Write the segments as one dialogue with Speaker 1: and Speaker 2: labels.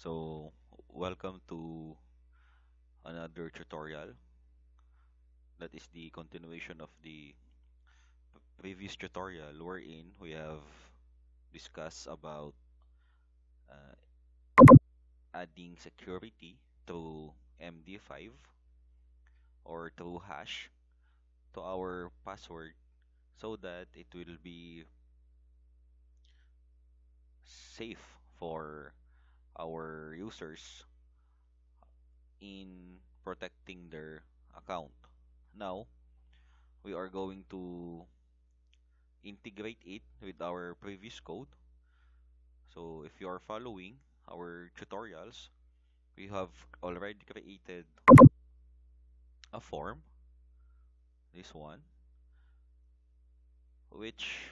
Speaker 1: So, welcome to another tutorial. That is the continuation of the previous tutorial wherein we have discussed about uh, adding security to MD5 or to hash to our password so that it will be safe for our users in protecting their account. Now, we are going to integrate it with our previous code. So if you are following our tutorials, we have already created a form, this one, which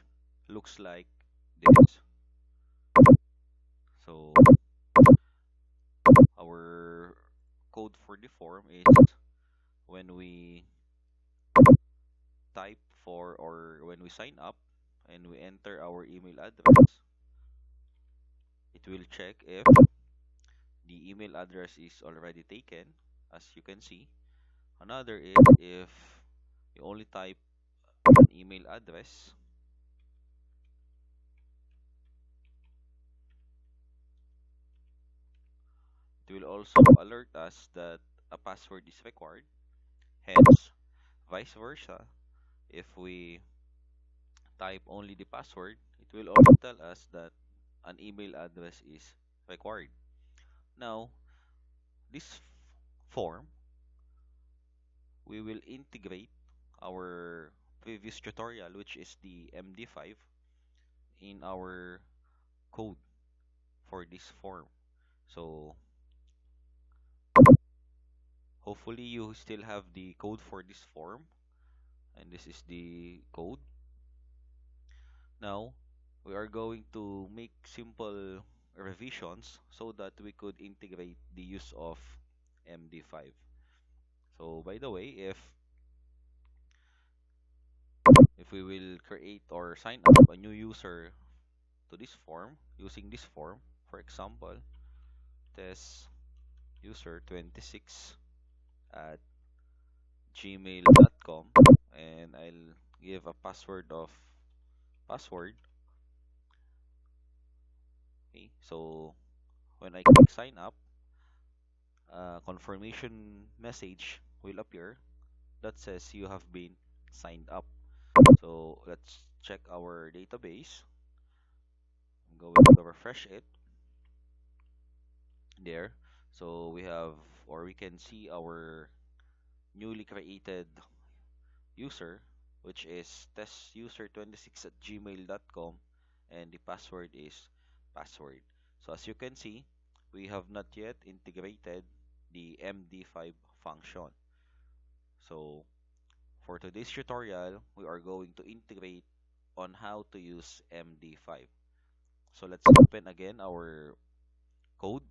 Speaker 1: looks like this. So our code for the form is when we type for or when we sign up and we enter our email address, it will check if the email address is already taken, as you can see. Another is if you only type an email address, it will also alert us that a password is required. Hence, vice versa, if we type only the password, it will also tell us that an email address is required. Now, this form, we will integrate our previous tutorial, which is the MD5, in our code for this form. So, hopefully, you still have the code for this form, and this is the code. Now, we are going to make simple revisions so that we could integrate the use of MD5. So, by the way, if we will create or sign up a new user to this form using this form, for example, test user 26 at gmail.com, and I'll give a password. Okay, so when I click sign up, a confirmation message will appear that says you have been signed up. So let's check our database. I'm going to refresh it there. So we have, or we can see our newly created user, which is testuser26 at gmail.com, and the password is password. So as you can see, we have not yet integrated the MD5 function. So for today's tutorial, we are going to integrate on how to use MD5. So let's open again our code.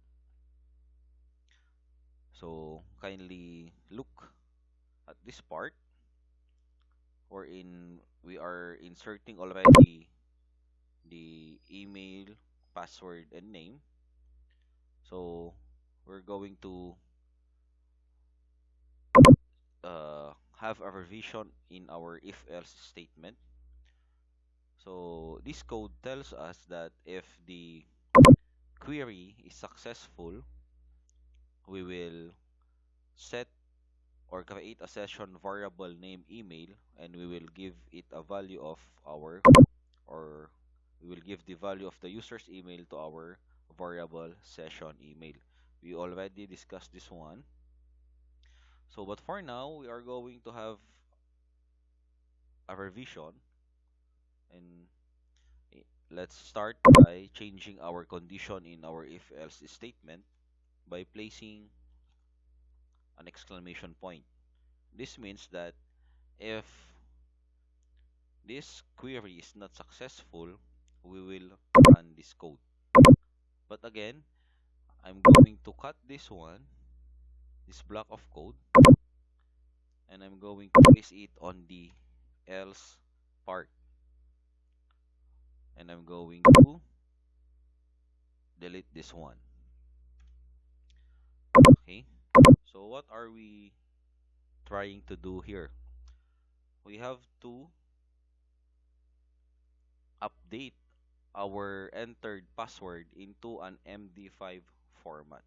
Speaker 1: So kindly look at this part wherein we are inserting already the email, password, and name. So we're going to have a revision in our if-else statement. So this code tells us that if the query is successful, we will set or create a session variable name email, and we will give it a value of our, or we will give the value of the user's email to our variable session email. We already discussed this one. So, but for now, we are going to have a revision, and let's start by changing our condition in our if-else statement by placing an exclamation point. This means that if this query is not successful, we will run this code. But again, I'm going to cut this one, this block of code, and I'm going to place it on the else part. And I'm going to delete this one. Okay, so what are we trying to do here? We have to update our entered password into an MD5 format.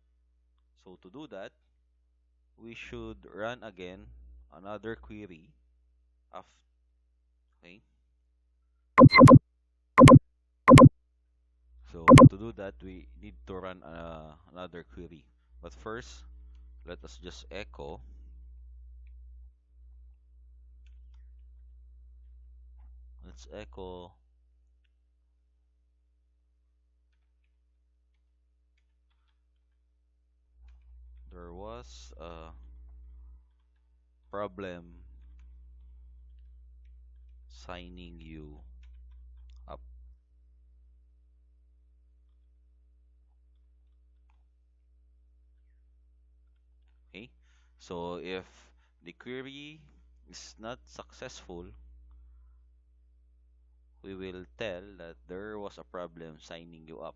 Speaker 1: So to do that, we should run again another query. Okay, so to do that, we need to run another query. But first, let us just echo. Let's echo there was a problem signing you up. Okay, so if the query is not successful, we will tell that there was a problem signing you up.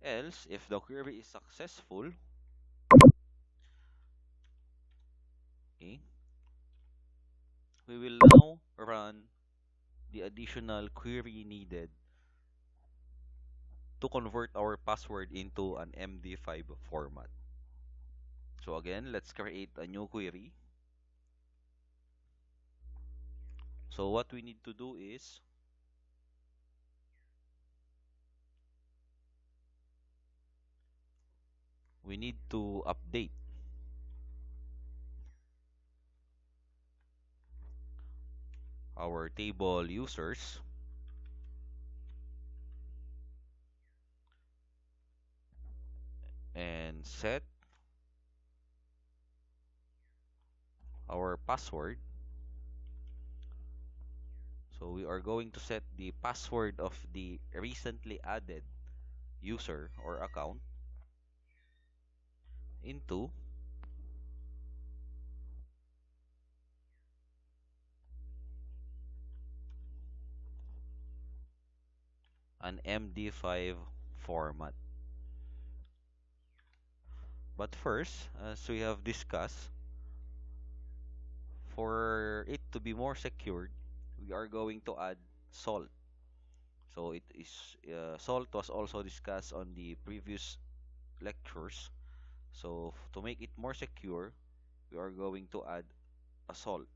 Speaker 1: Else, if the query is successful, okay, we will now run the additional query needed to convert our password into an MD5 format. So again, let's create a new query. So what we need to do is we need to update our table users and set our password. So we are going to set the password of the recently added user or account into an MD5 format. But first, as we have discussed, for it to be more secured, we are going to add salt. So it is salt was also discussed on the previous lectures. So to make it more secure, we are going to add a salt.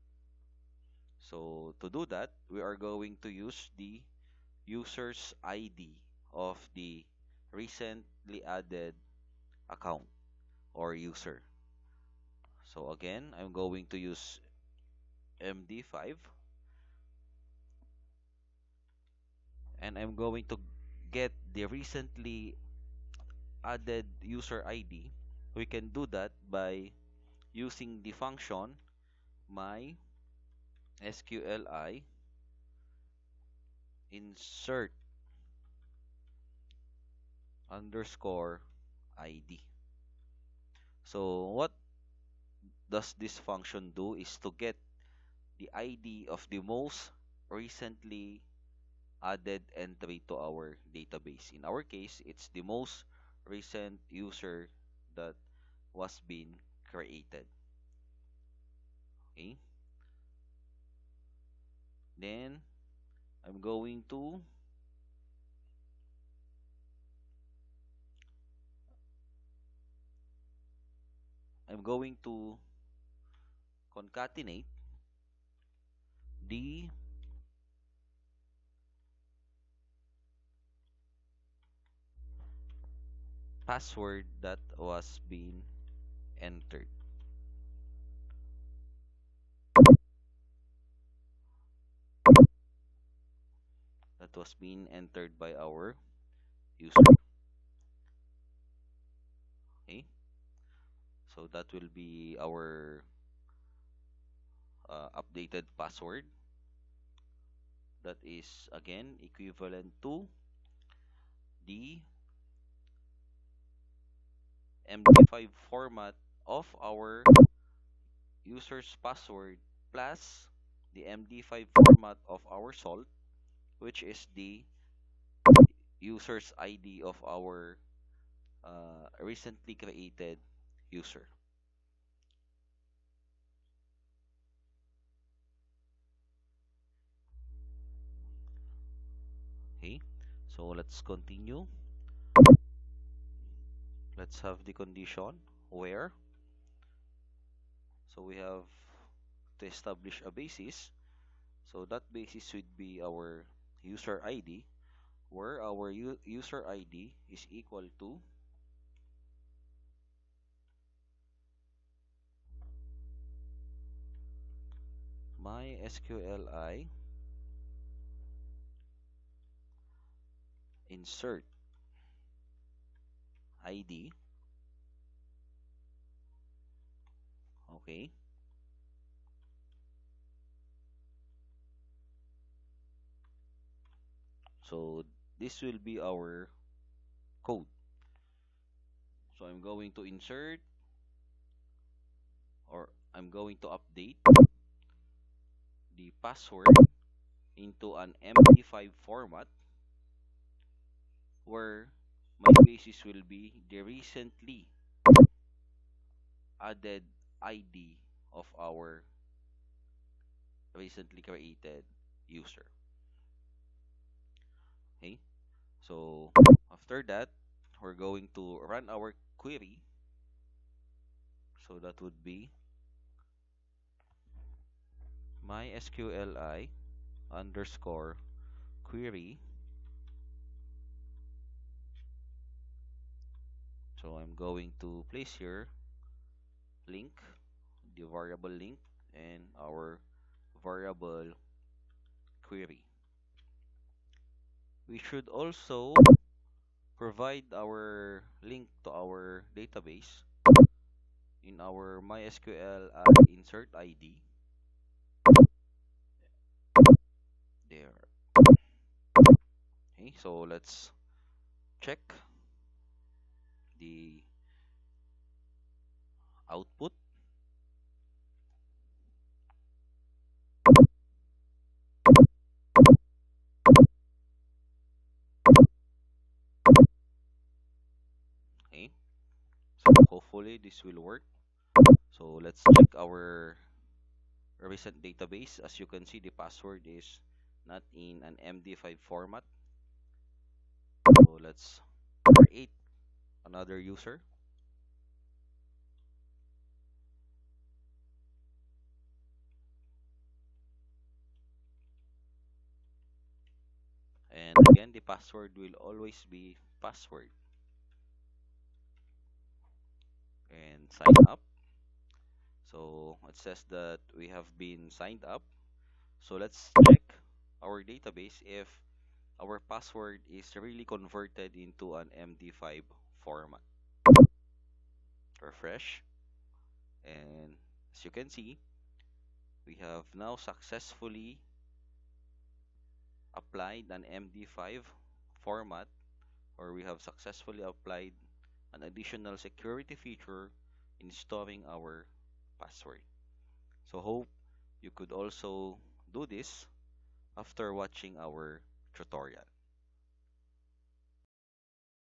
Speaker 1: So to do that, we are going to use the user's ID of the recently added account or user. So again, I'm going to use MD5 and I'm going to get the recently added user ID. We can do that by using the function MySQL insert underscore ID. So what does this function do is to get the ID of the most recently added entry to our database. In our case, it's the most recent user that was being created. Okay. Then I'm going to I'm going to concatenate the password that was being entered. That was being entered by our user. Okay. So that will be our updated password. That is again equivalent to the MD5 format of our user's password plus the MD5 format of our salt, which is the user's ID of our recently created user. Okay, so let's continue. Let's have the condition where. So we have to establish a basis. So that basis would be our user ID, where our user ID is equal to MySQLi insert ID. Okay, so this will be our code. So I'm going to insert, or I'm going to update the password into an MD5 format, where my basis will be the recently added ID of our recently created user. Okay, so after that, we're going to run our query. So that would be mysqli underscore query. So I'm going to place here link, the variable link, and our variable query. We should also provide our link to our database in our MySQL insert ID. There. Okay, so let's check the output. Okay, so hopefully this will work. So let's check our recent database. As you can see, the password is not in an MD5 format. So let's create another user. And again, the password will always be password. And sign up. So it says that we have been signed up. So let's check our database if our password is really converted into an MD5 format. Refresh. And as you can see, we have now successfully applied an MD5 format, or we have successfully applied an additional security feature in storing our password. So hope you could also do this after watching our tutorial.